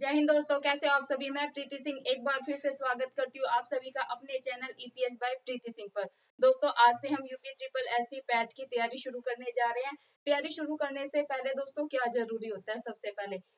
जय हिंद दोस्तों, कैसे हो आप सभी। मैं प्रीति सिंह एक बार फिर से स्वागत करती हूँ आप सभी का अपने चैनल ईपीएस बाय प्रीति सिंह पर। दोस्तों, आज से हम यूपी ट्रिपल एससी पैट की तैयारी शुरू करने जा रहे हैं। तैयारी शुरू करने से पहले दोस्तों क्या जरूरी होता है?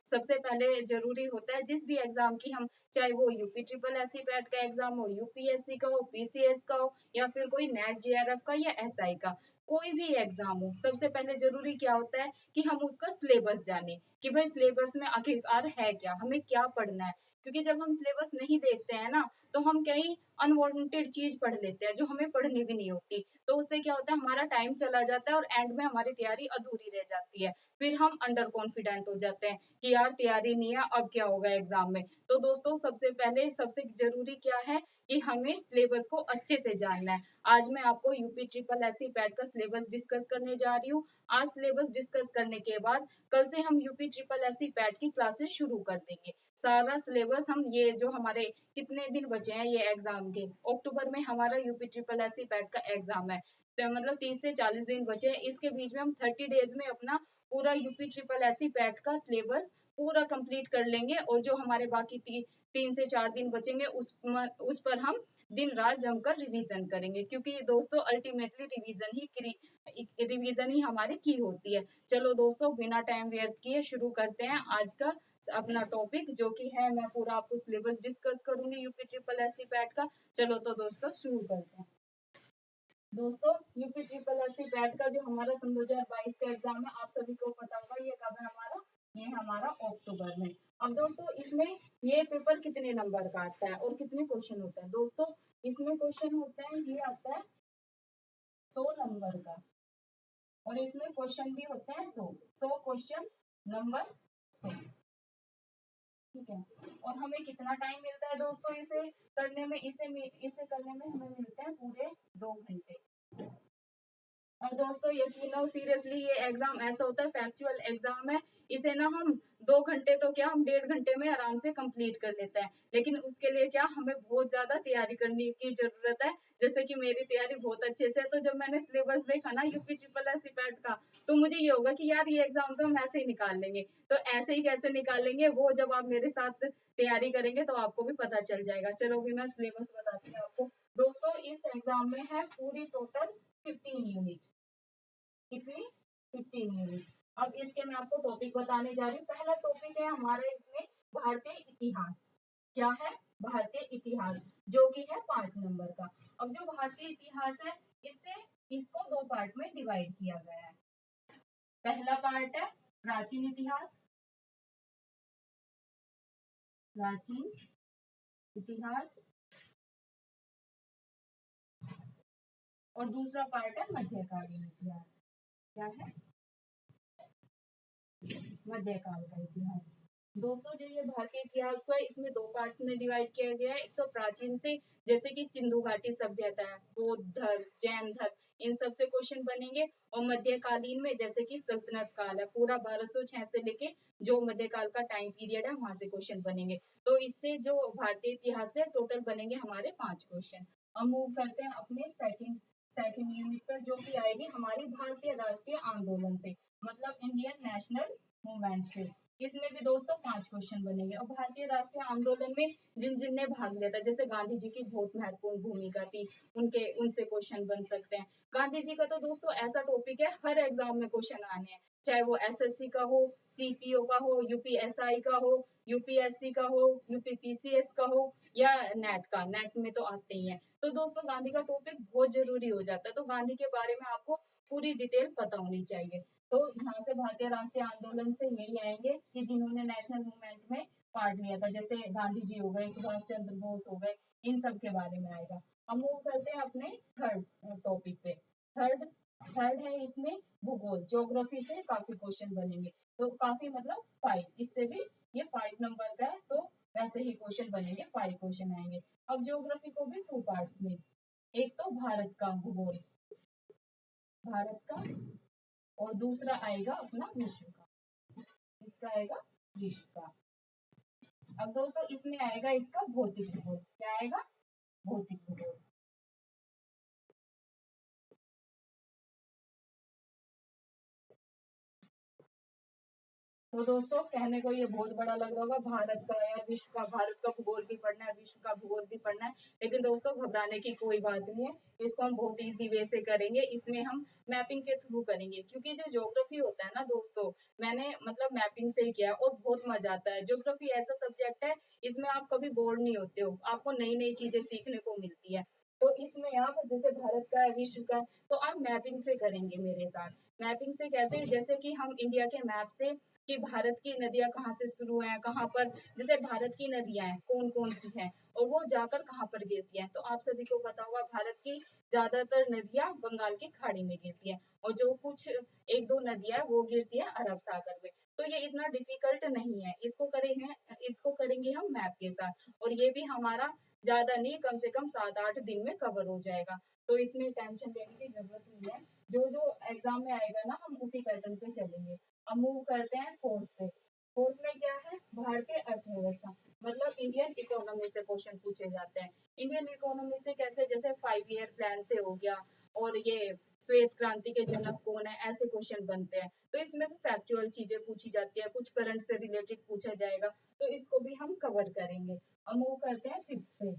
सबसे पहले जरूरी होता है जिस भी एग्जाम की हम, चाहे वो यूपी ट्रिपल एससी पैट का एग्जाम हो, यूपीएससी का हो, पीसीएस का हो, या फिर कोई नेट जेआरएफ का या एसआई का, कोई भी एग्जाम हो, सबसे पहले जरूरी क्या होता है कि हम उसका सिलेबस जाने कि भाई सिलेबस में आखिरकार है क्या, हमें क्या पढ़ना है। क्योंकि जब हम सिलेबस नहीं देखते हैं ना, तो हम कहीं अनवांटेड चीज पढ़ लेते हैं जो हमें पढ़नी भी नहीं होती। तो उससे क्या होता है, हमारा टाइम चला जाता है और एंड में हमारी तैयारी अधूरी रह जाती है। फिर हम अंडर कॉन्फिडेंट हो जाते हैं कि यार तैयारी नहीं है, अब क्या होगा एग्जाम में। तो दोस्तों, सबसे पहले सबसे जरूरी क्या है कि हमें सिलेबस को अच्छे से जानना है। आज मैं आपको यूपी ट्रिपल एससी पैट का सिलेबस डिस्कस करने जा रही हूँ। आज सिलेबस डिस्कस करने के बाद कल से हम यूपी ट्रिपल एससी पैट की क्लासेस शुरू कर देंगे। सारा सिलेबस हम, ये जो हमारे कितने दिन बचे हैं ये एग्जाम के, अक्टूबर में हमारा यूपी ट्रिपल एससी पैट का एग्जाम है, तो मतलब 30 से 40 दिन बचे हैं। इसके बीच में हम 30 डेज में अपना पूरा यूपी ट्रिपल एससी पैट का सिलेबस पूरा कंप्लीट कर लेंगे। और जो हमारे बाकी 3 से 4 दिन बचेंगे उस पर हम दिन रात जमकर रिवीजन करेंगे, क्योंकि दोस्तों अल्टीमेटली रिवीजन ही हमारी की होती है। चलो दोस्तों, बिना टाइम व्यर्थ किए शुरू करते हैं आज का अपना टॉपिक, जो कि है, मैं पूरा आपको सिलेबस डिस्कस करूंगी यूपी ट्रिपल एससी पैट का। चलो तो दोस्तों शुरू करते हैं। दोस्तों, यूपी ट्रिपल एससी पैट का जो हमारा सन 2022 का एग्जाम है, आप सभी को पता होगा ये कब है हमारा, ये हमारा अक्टूबर में। अब दोस्तों, इसमें ये पेपर कितने नंबर का आता है और कितने क्वेश्चन होता है? दोस्तों, इसमें क्वेश्चन होता है, ये आता है 100 नंबर का, और इसमें क्वेश्चन भी होते हैं 100 क्वेश्चन नंबर 100। ठीक है। और हमें कितना टाइम मिलता है दोस्तों इसे करने में? इसे करने में हमें मिलते हैं पूरे 2 घंटे। और दोस्तों यकीन सीरियसली, ये एग्जाम ऐसा होता है, फैक्चुअल एग्जाम है। इसे ना हम 2 घंटे तो क्या, हम 1.5 घंटे में आराम से कंप्लीट कर लेते हैं। लेकिन उसके लिए क्या, हमें बहुत ज्यादा तैयारी करने की जरूरत है। जैसे कि मेरी तैयारी बहुत अच्छे से है, तो जब मैंने सिलेबस देखा ना यूपी ट्रिपल एससी पैट का, तो मुझे ये होगा कि यार ये एग्जाम तो हम ऐसे ही निकाल लेंगे। तो ऐसे ही कैसे निकालेंगे, वो जब आप मेरे साथ तैयारी करेंगे तो आपको भी पता चल जाएगा। चलो भी मैं सिलेबस बताती हूँ आपको। दोस्तों, इस एग्जाम में है पूरी टोटल 15 यूनिट। कितनी? 15 यूनिट। अब इसके मैं आपको टॉपिक बताने जा रही हूँ। पहला टॉपिक है हमारा इसमें भारतीय इतिहास। क्या है? भारतीय इतिहास, जो कि है 5 नंबर का। अब जो भारतीय इतिहास है, इससे इसको 2 पार्ट में डिवाइड किया गया है। पहला पार्ट है प्राचीन इतिहास, प्राचीन इतिहास, और दूसरा पार्ट है मध्यकालीन इतिहास। क्या है? मध्यकाल का इतिहास। दोस्तों, जो ये भारतीय इतिहास को है, इसमें 2 पार्ट में डिवाइड किया गया है। एक तो प्राचीन से, जैसे कि सिंधु घाटी सभ्यता है, बौद्ध धर्म, जैन धर्म, इन सब से क्वेश्चन बनेंगे। और मध्यकालीन में जैसे कि सल्तनत काल है, पूरा 1206 से लेके जो मध्यकाल का टाइम पीरियड है, वहां से क्वेश्चन बनेंगे। तो इससे जो भारतीय इतिहास है, टोटल बनेंगे हमारे 5 क्वेश्चन। अब मूव करते हैं अपने सेकंड यूनिट पर, जो कि आएगी हमारी भारतीय राष्ट्रीय आंदोलन से, मतलब इंडियन नेशनल मूवमेंट से। इसमें भी दोस्तों 5 क्वेश्चन बनेंगे। और भारतीय राष्ट्रीय आंदोलन में जिन जिन ने भाग लिया था, जैसे गांधी जी की बहुत महत्वपूर्ण भूमिका थी, उनसे क्वेश्चन बन सकते हैं। गांधी जी का तो दोस्तों ऐसा टॉपिक है, हर एग्जाम में क्वेश्चन आने हैं, चाहे वो एसएससी का हो, सीपीओ का हो, यूपीएसआई का हो, यूपीएससी का हो, यूपीपीसीएस का हो, या नेट में तो आते ही है। तो दोस्तों, गांधी का टॉपिक बहुत जरूरी हो जाता है। तो गांधी के बारे में आपको पूरी डिटेल पता होनी चाहिए। तो यहाँ से भारतीय राष्ट्रीय आंदोलन से यही आएंगे कि जिन्होंने नेशनल मूवमेंट में पार्ट लिया था, जैसे गांधी जी हो गए, सुभाष चंद्र बोस हो गए, इन सब के बारे में आएगा। हम मूव करते हैं अपने थर्ड टॉपिक पे। थर्ड थर्ड है इसमें भूगोल, ज्योग्राफी से काफी क्वेश्चन बनेंगे। तो काफी मतलब 5, इससे भी ये 5 नंबर का है, तो वैसे ही क्वेश्चन बनेंगे, 5 क्वेश्चन आएंगे। अब ज्योग्राफी को भी 2 पार्ट्स में, एक तो भारत का भूगोल, भारत का, और दूसरा आएगा अपना विश्व का। इसका आएगा विश्व का। अब दोस्तों, इसमें आएगा इसका भौतिक भूगोल। क्या आएगा? भौतिक भूगोल। तो दोस्तों कहने को ये बहुत बड़ा लग रहा होगा, भारत का यार, विश्व का, भारत का भूगोल भी पढ़ना है, विश्व का भूगोल भी पढ़ना है। लेकिन दोस्तों घबराने की कोई बात नहीं है, इसको हम बहुत इजी वे से करेंगे। इसमें हम मैपिंग के थ्रू करेंगे, क्योंकि जो ज्योग्राफी होता है ना दोस्तों, मैंने मतलब मैपिंग से ही किया और बहुत मजा आता है। ज्योग्राफी ऐसा सब्जेक्ट है, इसमें आप कभी बोर नहीं होते हो, आपको नई नई चीजें सीखने को मिलती है। तो इसमें आप जैसे भारत का है, विश्व का, तो आप मैपिंग से करेंगे मेरे साथ। मैपिंग से कैसे, जैसे कि हम इंडिया के मैप से कि भारत की नदियां कहाँ से शुरू हैं, कहाँ पर, जैसे भारत की नदियां हैं कौन कौन सी हैं और वो जाकर कहाँ पर गिरती हैं। तो आप सभी को पता होगा भारत की ज्यादातर नदियां बंगाल की खाड़ी में गिरती हैं, और जो कुछ एक दो नदियां वो गिरती है अरब सागर में। तो ये इतना डिफिकल्ट नहीं है, इसको करेंगे हम मैप के साथ, और ये भी हमारा ज्यादा नहीं, कम से कम 7-8 दिन में कवर हो जाएगा। तो इसमें टेंशन लेने की जरूरत नहीं है, जो जो एग्जाम में आएगा ना हम उसी पैटर्न पे चलेंगे। अब मूव करते हैं फोर्थ पे। फोर्थ में क्या है, भारतीय अर्थव्यवस्था, मतलब इंडियन इकोनॉमी से क्वेश्चन पूछे जाते हैं। इंडियन इकोनॉमी से कैसे, जैसे 5 ईयर प्लान से हो गया, और ये श्वेत क्रांति के जनक कौन है, ऐसे क्वेश्चन बनते हैं। तो इसमें भी फैक्चुअल चीजें पूछी जाती है, कुछ करंट से रिलेटेड पूछा जाएगा, तो इसको भी हम कवर करेंगे। अब मूव करते हैं फिफ्थ पे।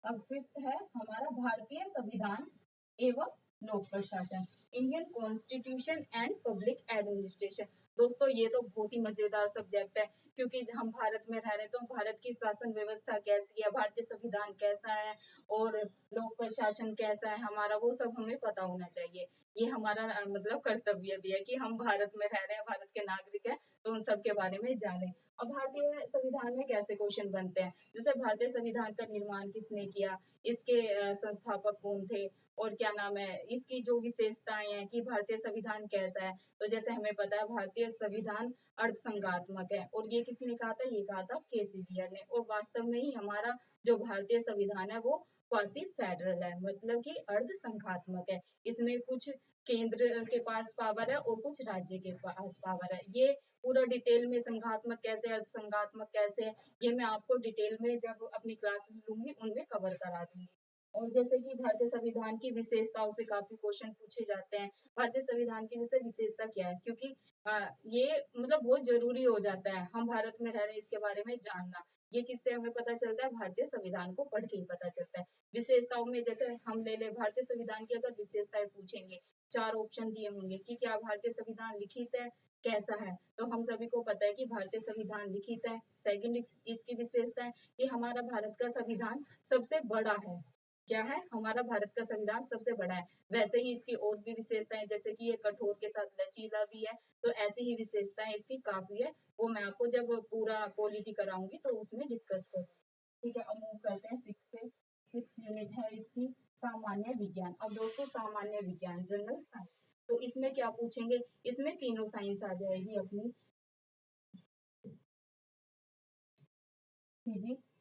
अब फिफ्थ है हमारा भारतीय संविधान एवं लोक प्रशासन, Indian constitution and public administration. दोस्तों ये तो बहुत ही मजेदार सब्जेक्ट है, क्योंकि हम भारत में रह रहे हैं, तो भारत की शासन व्यवस्था कैसी है, भारतीय संविधान कैसा है, और लोक प्रशासन कैसा है हमारा, वो सब हमें पता होना चाहिए। ये हमारा मतलब कर्तव्य भी है कि हम भारत में रह रहे हैं, भारत के नागरिक हैं, तो उन सब के बारे में जाने। अब भारतीय संविधान में कैसे क्वेश्चन बनते हैं, जैसे भारतीय संविधान का निर्माण किसने किया, इसके संस्थापक कौन थे, और क्या नाम है, इसकी जो विशेषताएं हैं कि भारतीय संविधान कैसा है। तो जैसे हमें पता है भारतीय संविधान अर्थसंघात्मक है, और ये किसने कहा था, ये कहा था केसीबियर ने। और वास्तव में ही हमारा जो भारतीय संविधान है वो क्वासी फेडरल है, मतलब कि अर्धसंघात्मक है। इसमें कुछ केंद्र के पास पावर है और कुछ राज्य के पास पावर है। ये पूरा डिटेल में संघात्मक कैसे, अर्धसंघात्मक कैसे, ये मैं आपको डिटेल में जब अपनी क्लासेस लूंगी उनमें कवर करा दूंगी। और जैसे कि भारतीय संविधान की विशेषताओं से काफी क्वेश्चन पूछे जाते हैं। भारतीय संविधान की जैसे विशेषता क्या है, क्योंकि ये मतलब बहुत जरूरी हो जाता है, हम भारत में रह रहे हैं इसके बारे में जानना। ये किससे हमें पता चलता है, भारतीय संविधान को पढ़ के ही पता चलता है। विशेषताओं में जैसे हम ले ले भारतीय संविधान की, अगर विशेषताएं पूछेंगे, 4 ऑप्शन दिए होंगे कि क्या भारतीय संविधान लिखित है, कैसा है। तो हम सभी को पता है कि भारतीय संविधान लिखित है। सेकंड इसकी विशेषता है कि हमारा भारत का संविधान सबसे बड़ा है। क्या है, हमारा भारत का संविधान सबसे बड़ा है। वैसे ही इसकी और भी विशेषताएं, जैसे कि ये कठोर के साथ लचीला भी है। तो ऐसी ही विशेषताएं इसकी काफी है, वो मैं आपको जब पूरा पॉलिटी कराऊंगी तो उसमें डिस्कस करूंगी। ठीक है, अब मूव करते हैं सिक्स पे। 6 यूनिट है इसकी सामान्य विज्ञान। अब दोस्तों सामान्य विज्ञान, जनरल साइंस, तो इसमें क्या पूछेंगे, इसमें तीनों साइंस आ जाएगी अपनी, फिजिक्स,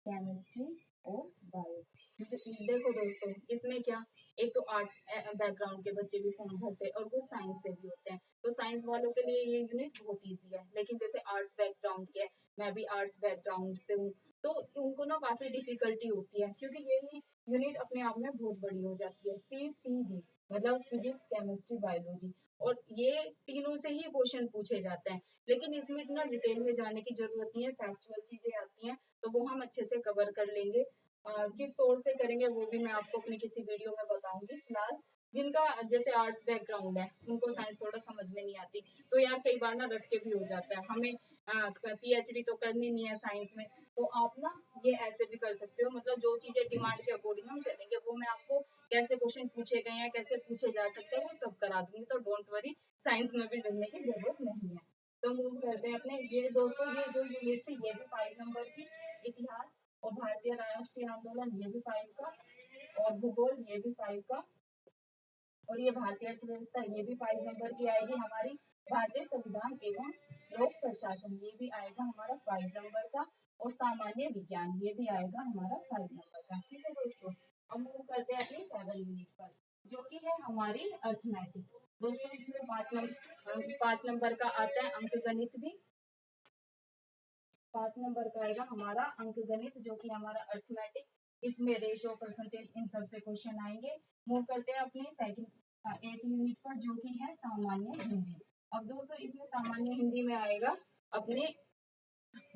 केमिस्ट्री और बायो। देखो दोस्तों इसमें क्या, एक तो आर्ट्स बैकग्राउंड के बच्चे भी फॉर्म भरते हैं और कुछ साइंस से भी होते हैं। तो साइंस वालों के लिए ये यूनिट बहुत इजी है, लेकिन जैसे आर्ट्स बैकग्राउंड के, मैं भी आर्ट्स बैकग्राउंड से हूँ, तो उनको ना काफी डिफिकल्टी होती है, क्योंकि ये यूनिट अपने आप में बहुत बड़ी हो जाती है। पीसीबी मतलब फिजिक्स, केमिस्ट्री, बायोलॉजी, और ये तीनों से ही क्वेश्चन पूछे जाते हैं। लेकिन इसमें इतना डिटेल में जाने की जरूरत नहीं है, फैक्चुअल चीजें आती हैं तो वो हम अच्छे से कवर कर लेंगे। किस सोर्स से करेंगे वो भी मैं आपको अपनी किसी वीडियो में बताऊंगी। फिलहाल जिनका जैसे आर्ट्स बैकग्राउंड है उनको साइंस थोड़ा समझ में नहीं आती, तो यार कई बार ना रट के भी हो जाता है। हमें पीएचडी तो करनी नहीं है साइंस में, तो आप ना ये ऐसे भी कर सकते हो, मतलब जो चीजें डिमांड के अकॉर्डिंग हम चलेंगे, वो मैं आपको कैसे क्वेश्चन पूछे गए हैं, कैसे पूछे जा सकते हैं, वो सब करा दूंगी। तो डोंट वरी, साइंस में भी डरने की जरूरत नहीं है। तो मूव करते हैं अपने, ये दोस्तों ये जो यूनिट थी ये भी 5 नंबर की, इतिहास और भारतीय राष्ट्रीय आंदोलन ये भी 5 का, और भूगोल ये भी 5 का, और ये भारतीय अर्थव्यवस्था ये भी 5 नंबर की आएगी हमारी। भारतीय संविधान एवं लोक प्रशासन ये भी आएगा हमारा 5 नंबर का, और सामान्य विज्ञान ये भी आएगा हमारा 5 नंबर का। ठीक है दोस्तों, अब मूव करते हैं अपनी 7 यूनिट पर, जो कि है हमारी अर्थमेटिक। दोस्तों इसमें 5 नंबर का आता है अंक गणित भी। 5 नंबर का आएगा हमारा अंक गणित, जो कि हमारा अर्थमेटिक, इसमें रेशो, परसेंटेज, इन सब से क्वेश्चन आएंगे। मूव करते हैं अपने सेकंड 8 यूनिट पर, जो कि है सामान्य हिंदी। अब दोस्तों इसमें सामान्य हिंदी में आएगा अपने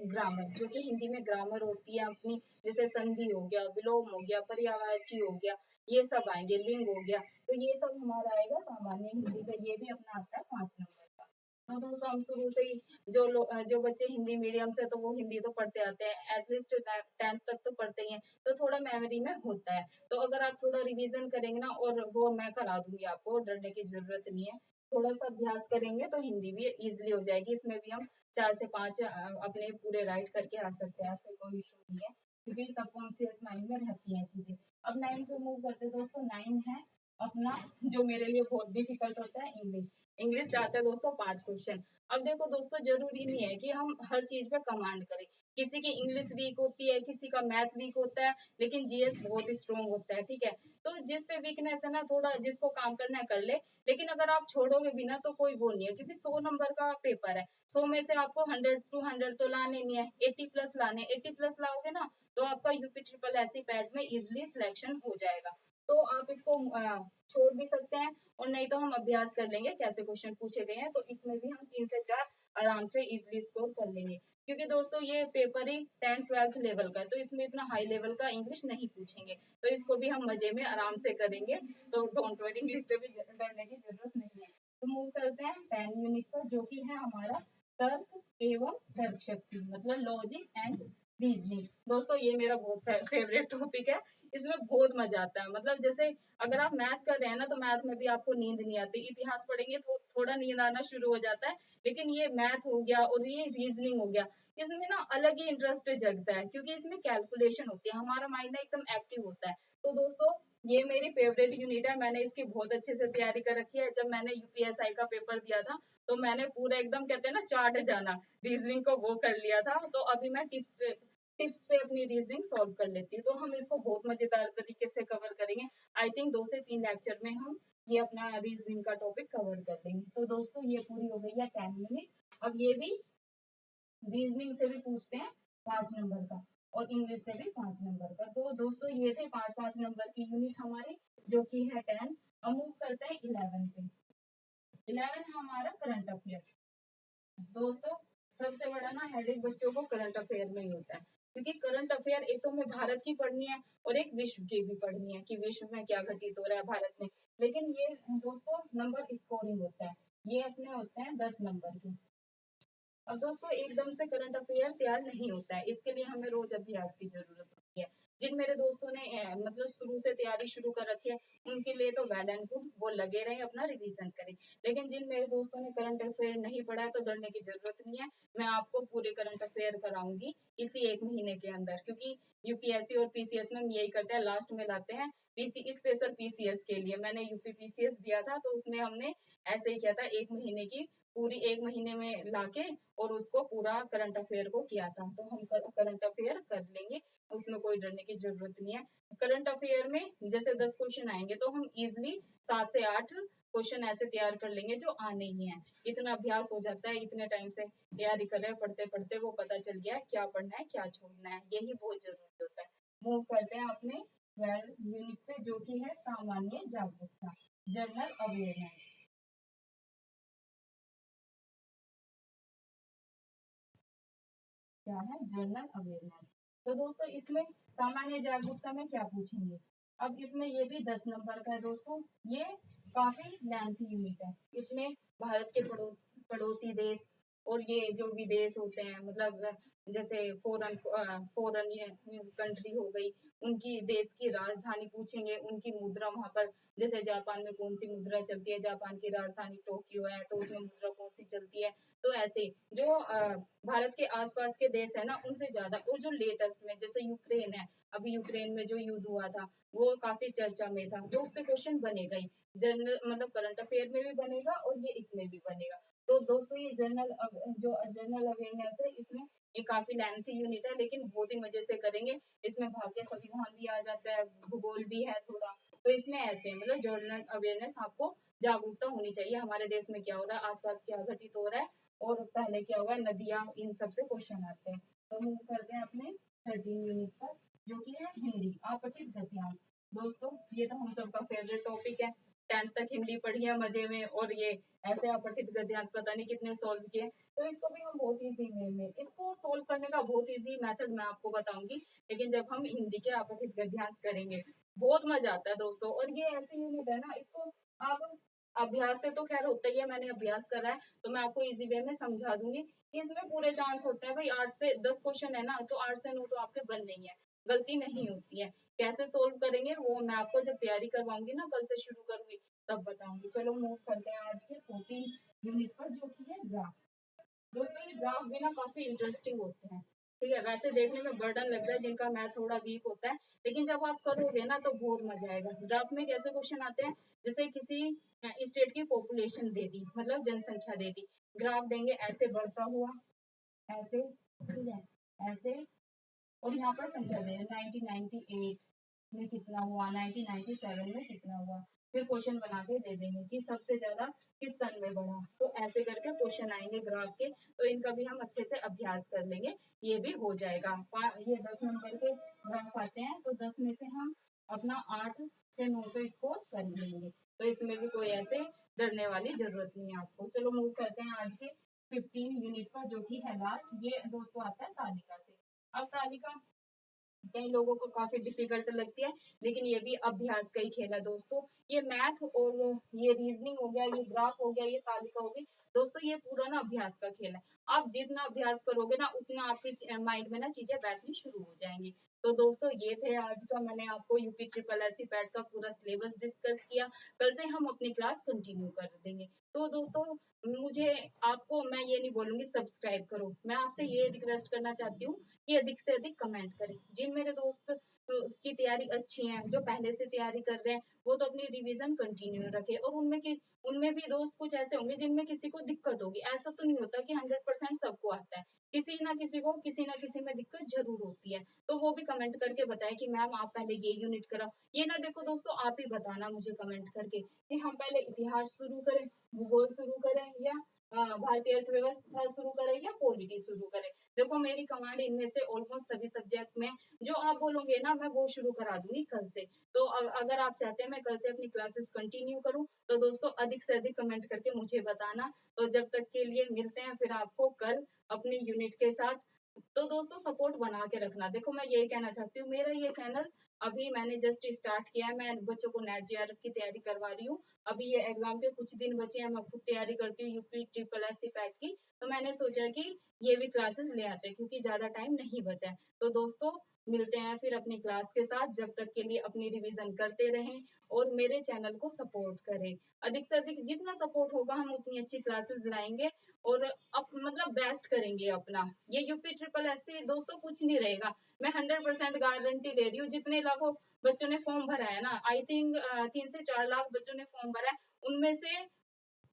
ग्रामर, जो कि हिंदी में ग्रामर होती है अपनी, जैसे संधि हो गया, विलोम हो गया, पर्यायवाची हो गया, ये सब आएंगे, लिंग हो गया। तो ये सब हमारा आएगा सामान्य हिंदी का, ये भी अपना आता है 5 नंबर का। तो दोस्तों हम शुरू से ही जो बच्चे हिंदी मीडियम से, तो वो हिंदी तो पढ़ते आते हैं, एटलीस्ट 10th तक तो पढ़ते ही हैं, तो थोड़ा मेमोरी में होता है। तो अगर आप थोड़ा रिवीजन करेंगे ना, और वो मैं करा दूंगी आपको, डरने की जरूरत नहीं है। थोड़ा सा अभ्यास करेंगे तो हिंदी भी इजिली हो जाएगी। इसमें भी हम 4 से 5 अपने पूरे राइट करके आ सकते हैं, ऐसे कोई इशू नहीं है, क्योंकि सबकॉन्शियस माइंड में रहती हैं चीजें। अब 9 पे मूव करते हैं दोस्तों। 9 है अपना, जो मेरे लिए बहुत डिफिकल्ट होता है, इंग्लिश। इंग्लिश से आता है दोस्तों 5 क्वेश्चन। अब देखो दोस्तों, जरूरी नहीं है कि हम हर चीज पे कमांड करें। किसी की इंग्लिश वीक होती है, किसी का मैथ वीक होता है, लेकिन जीएस बहुत स्ट्रॉन्ग होता है, ठीक है। तो जिस पे वीकनेस है ना, थोड़ा जिसको काम करना है कर ले, लेकिन अगर आप छोड़ोगे भी ना तो कोई वो नहीं है, क्योंकि 100 नंबर का पेपर है। 100 में से आपको 100 200 तो लाने नहीं है, 80+ लाने। 80+ लाओगे ना तो आपका यूपी ट्रिपल एससी पैट में इजिली सिलेक्शन हो जाएगा। तो आप इसको छोड़ भी सकते हैं, और नहीं तो हम अभ्यास कर लेंगे कैसे क्वेश्चन पूछे गए हैं, तो इसमें भी हम 3 से 4 आराम से इजिली स्कोर कर लेंगे। क्योंकि दोस्तों ये पेपर ही 10th 12th लेवल का है, तो इसमें इतना हाई लेवल का इंग्लिश नहीं पूछेंगे, तो इसको भी हम मजे में आराम से करेंगे। तो डोंट वरी, इंग्लिश से भी डरने की जरूरत नहीं है। तो मूव करते हैं 10 यूनिट पर, जो कि है हमारा तर्क एवं तर्क शक्ति, मतलब लॉजिक एंड रीजनिंग। दोस्तों ये मेरा बहुत फेवरेट टॉपिक है, इसमें बहुत मजा आता है। मतलब जैसे अगर आप मैथ कर रहे हैं ना, तो मैथ में भी आपको नींद नहीं आती, इतिहास पढ़ेंगे तो थोड़ा नींद आना शुरू हो जाता है, लेकिन ये मैथ हो गया और ये रीजनिंग हो गया, इसमें ना अलग ही इंटरेस्ट जगता है, क्योंकि इसमें कैलकुलेशन होती है, हमारा माइंड ना एकदम एक्टिव होता है। तो दोस्तों ये मेरी फेवरेट यूनिट है, मैंने इसकी बहुत अच्छे से तैयारी कर रखी है। जब मैंने यूपीएसआई का पेपर दिया था, तो मैंने पूरा एकदम कहते हैं ना चार्ट जाना, रीजनिंग को वो कर लिया था। तो अभी मैं टिप्स पे अपनी रीजनिंग सॉल्व कर लेती हूँ। तो हम इसको बहुत मजेदार तरीके से कवर करेंगे। आई थिंक 2 से 3 लेक्चर में हम ये अपना रीजनिंग का टॉपिक कवर कर लेंगे। तो दोस्तों ये पूरी हो गई है 10 मिनट। अब ये भी रीजनिंग से भी पूछते हैं 5 नंबर का, और इंग्लिश से भी 5 नंबर का। तो दोस्तों ये थे 5 5 नंबर की यूनिट हमारी, जो कि है 10। अब मूव करते हैं 11 पे। 11 है हमारा करंट अफेयर। दोस्तों सबसे बड़ा ना हेडेक बच्चों को करंट अफेयर में ही होता है, क्योंकि करंट अफेयर एक तो हमें भारत की पढ़नी है, और एक विश्व की भी पढ़नी है, कि विश्व में क्या घटित हो रहा है भारत में। लेकिन ये दोस्तों नंबर स्कोरिंग होता है, ये अपने होते हैं 10 नंबर के। अब दोस्तों एकदम से करंट अफेयर तैयार नहीं होता है, इसके लिए हमें रोज अभ्यास की जरूरत होती है। जिन मेरे दोस्तों ने मतलब शुरू से तैयारी शुरू कर रखी है, उनके लिए तो वेल एंड गुड, वो लगे रहे अपना रिवीजन करें। लेकिन जिन मेरे दोस्तों ने करंट अफेयर नहीं पढ़ा है, तो डरने की जरूरत नहीं है। मैं आपको पूरे करंट अफेयर कराऊंगी इसी 1 महीने के अंदर, क्योंकि यूपीएससी और पीसीएस में हम यही करते हैं, लास्ट में लाते हैं पीसी, स्पेशल पीसीएस के लिए। मैंने यूपी पीसीएस दिया था, तो उसमें हमने ऐसे ही किया था, 1 महीने की पूरी 1 महीने में लाके और उसको पूरा करंट अफेयर को किया था। तो हम करंट अफेयर कर लेंगे, उसमें कोई डरने की जरूरत नहीं है। करंट अफेयर में जैसे 10 क्वेश्चन आएंगे, तो हम इजिली 7 से 8 क्वेश्चन ऐसे तैयार कर लेंगे जो आने ही हैं। इतना अभ्यास हो जाता है, इतने टाइम से तैयारी कर रहे हैं, पढ़ते पढ़ते वो पता चल गया है क्या पढ़ना है क्या छोड़ना है, यही बहुत जरूरी होता है। मूव करते हैं अपने 12 यूनिट पे, जो कि है सामान्य जागरूकता, जनरल अवेयरनेस। क्या है? General awareness. तो दोस्तों इसमें सामान्य जागरूकता में क्या पूछेंगे? अब इसमें ये भी 10 नंबर का है दोस्तों। ये काफी लेंथी यूनिट है। इसमें भारत के पड़ोसी देश और ये जो विदेश होते हैं, मतलब जैसे फॉरन ये कंट्री हो गई, उनकी देश की राजधानी पूछेंगे, उनकी मुद्रा वहां पर, जैसे जापान में कौन सी मुद्रा चलती है, जापान की राजधानी टोक्यो है, तो उसमें मुद्रा कौन सी चलती है। तो ऐसे जो भारत के आसपास के देश है ना, उनसे ज्यादा, और जो लेटेस्ट में जैसे यूक्रेन है, अभी यूक्रेन में जो युद्ध हुआ था, वो काफी चर्चा में था, तो उससे क्वेश्चन बनेगा ही। जनरल मतलब करंट अफेयर में भी बनेगा और ये इसमें भी बनेगा। तो दोस्तों ये जो जनरल अवेयरनेस है, इसमें ये काफी लेंथी यूनिट है, लेकिन बहुत ही मजे से करेंगे। इसमें भारतीय संविधान भी आ जाता है, भूगोल भी है थोड़ा। तो इसमें ऐसे मतलब जनरल अवेयरनेस, आपको जागरूकता होनी चाहिए हमारे देश में क्या हो रहा है, आसपास क्या घटित हो रहा है, और पहले क्या हुआ, नदियां, इन सब से क्वेश्चन आते हैं। तो मूव करते हैं अपने 13 यूनिट पर, जो कि है हिंदी अपठित गद्यांश। दोस्तों ये तो हम सबका फेवरेट टॉपिक है। 10th तक हिंदी पढ़ी है मजे में, और ये ऐसे अपठित गद्यांश पता नहीं कितने सॉल्व किए। तो इसको भी हम बहुत इजी वे में, इसको सॉल्व करने का बहुत इजी मेथड मैं आपको बताऊंगी, लेकिन जब हम हिंदी के अपठित गद्यांश करेंगे बहुत मजा आता है दोस्तों। और ये ऐसी यूनिट है ना, इसको आप अभ्यास से तो खैर होता ही है, मैंने अभ्यास करा है तो मैं आपको इजी वे में समझा दूंगी। इसमें पूरे चांस होते हैं भाई, 8 से 10 क्वेश्चन है ना, तो 8 से 9 तो आपके बन नहीं है, गलती नहीं होती है। कैसे सोल्व करेंगे वो मैं आपको जब तैयारी करवाऊंगी ना, कल से शुरू करूंगी तब बताऊंगी। चलो मूव करते हैं आज के 14 यूनिट पर, जो की है ग्राफ। दोस्तों ये ग्राफ भी ना काफी इंटरेस्टिंग होते हैं, ठीक है। वैसे देखने में बर्डन लगता है जिनका मैथ थोड़ा वीक होता है, लेकिन जब आप करोगे ना तो बहुत मजा आएगा। ग्राफ में कैसे क्वेश्चन आते हैं, जैसे किसी स्टेट की पॉपुलेशन दे दी, मतलब जनसंख्या दे दी, ग्राफ देंगे ऐसे बढ़ता हुआ, ऐसे, ठीक है, ऐसे, और यहाँ पर संख्या दे 1998 में कितना हुआ, 1997 में कितना हुआ, फिर क्वेश्चन बना के दे देंगे कि सबसे ज्यादा किस सन में बढ़ा। तो ऐसे करके क्वेश्चन आएंगे ग्राफ के, तो इनका भी हम अच्छे से अभ्यास कर लेंगे, ये भी हो जाएगा। ये 10 नंबर के ग्राफ आते हैं, तो 10 में से हम अपना 8 से 9 पे स्कोर कर लेंगे, तो इसमें भी कोई ऐसे डरने वाली जरूरत नहीं है आपको। चलो मूव करते हैं आज के 15 यूनिट पर, जो कि है लास्ट। ये दोस्तों आता है तालिका से। अब तालिका कई लोगों को काफी डिफिकल्ट लगती है, लेकिन ये भी अभ्यास का ही खेल है दोस्तों। ये मैथ और ये रीजनिंग हो गया, ये ग्राफ हो गया, ये तालिका हो गई, दोस्तों ये पूरा ना अभ्यास का खेल है। आप जितना अभ्यास करोगे ना, उतना आपके माइंड में ना चीजें बैठनी शुरू हो जाएंगी। तो दोस्तों ये थे आज का, मैंने आपको UP triple S C PET का पूरा सिलेबस डिस्कस किया। कल से हम अपनी क्लास कंटिन्यू कर देंगे। तो दोस्तों मुझे, आपको मैं ये नहीं बोलूंगी सब्सक्राइब करो, मैं आपसे ये रिक्वेस्ट करना चाहती हूँ कि अधिक से अधिक कमेंट करें। जिन मेरे दोस्त की तैयारी अच्छी है, जो पहले से तैयारी कर रहे हैं, वो तो अपनी रिवीजन कंटिन्यू रखे। और उनमें भी दोस्त कुछ ऐसे होंगे जिनमें किसी को दिक्कत होगी, ऐसा तो नहीं होता कि 100% सबको आता है, किसी ना किसी को किसी ना किसी में दिक्कत जरूर होती है। तो वो भी कमेंट करके बताए कि मैम आप पहले ये यूनिट कराओ। ये ना देखो दोस्तों, आप ही बताना मुझे कमेंट करके कि हम पहले इतिहास शुरू करें, भूगोल शुरू करें, या भारतीय अर्थव्यवस्था शुरू करें, या पॉलिटी शुरू करें। देखो मेरी कमांड इनमें से ऑलमोस्ट सभी सब्जेक्ट में, जो आप बोलोगे ना मैं वो शुरू करा दूंगी कल से। तो अगर आप चाहते हैं मैं कल से अपनी क्लासेस कंटिन्यू करूं, तो दोस्तों अधिक से अधिक कमेंट करके मुझे बताना। तो जब तक के लिए मिलते हैं फिर आपको कल अपनी यूनिट के साथ। तो दोस्तों सपोर्ट बना के रखना। देखो मैं यही कहना चाहती हूँ, मेरा ये चैनल अभी मैंने जस्ट स्टार्ट किया है, मैं बच्चों को नेट जेआरएफ की तैयारी करवा रही हूँ। अभी ये एग्जाम के कुछ दिन बचे हैं, मैं खुद तैयारी करती हूँ UP triple S C PET की। तो मैंने सोचा कि ये भी क्लासेस ले आते हैं, क्योंकि ज्यादा टाइम नहीं बचा है। तो दोस्तों मिलते हैं फिर अपनी क्लास के साथ, जब तक के लिए अपनी रिवीजन करते रहें और मेरे चैनल को सपोर्ट करें। अधिक से अधिक जितना सपोर्ट होगा हम उतनी अच्छी क्लासेस लाएंगे, और अब मतलब बेस्ट करेंगे अपना। ये यूपी ट्रिपल एस से दोस्तों कुछ नहीं रहेगा, मैं 100% गारंटी दे रही हूँ। जितने लाखों बच्चों ने फॉर्म भरा है ना, आई थिंक 3 से 4 लाख बच्चों ने फॉर्म भरा है, उनमें से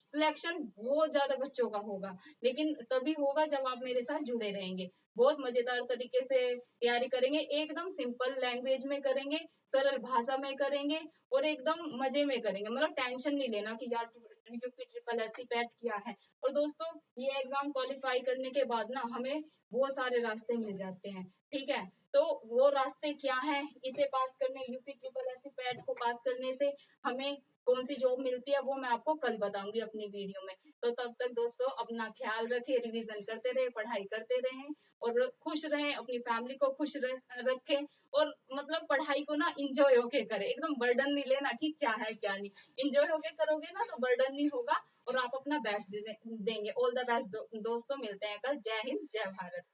सिलेक्शन बहुत ज्यादा बच्चों का होगा, लेकिन तभी होगा जब आप मेरे साथ जुड़े रहेंगे। बहुत मजेदार तरीके से तैयारी करेंगे, एकदम सिंपल लैंग्वेज में करेंगे, सरल भाषा में करेंगे, और एकदम मजे में करेंगे। मतलब टेंशन नहीं लेना कि यार UP triple S C PET किया है। और दोस्तों ये एग्जाम क्वालिफाई करने के बाद ना हमें बहुत सारे रास्ते मिल जाते हैं, ठीक है। तो वो रास्ते क्या है, इसे पास करने, UP triple S C PET को पास करने से हमें कौन सी जॉब मिलती है, वो मैं आपको कल बताऊंगी अपनी वीडियो में। तो तब तक दोस्तों अपना ख्याल रखें, रिवीजन करते रहे, पढ़ाई करते रहें, और खुश रहें, अपनी फैमिली को खुश रखें। और मतलब पढ़ाई को ना इंजॉय होके करें, एकदम बर्डन नहीं लेना कि क्या है क्या नहीं। इंजॉय होके करोगे ना तो बर्डन नहीं होगा, और आप अपना बेस्ट देंगे। ऑल द बेस्ट दोस्तों, मिलते हैं कल। जय हिंद, जय भारत।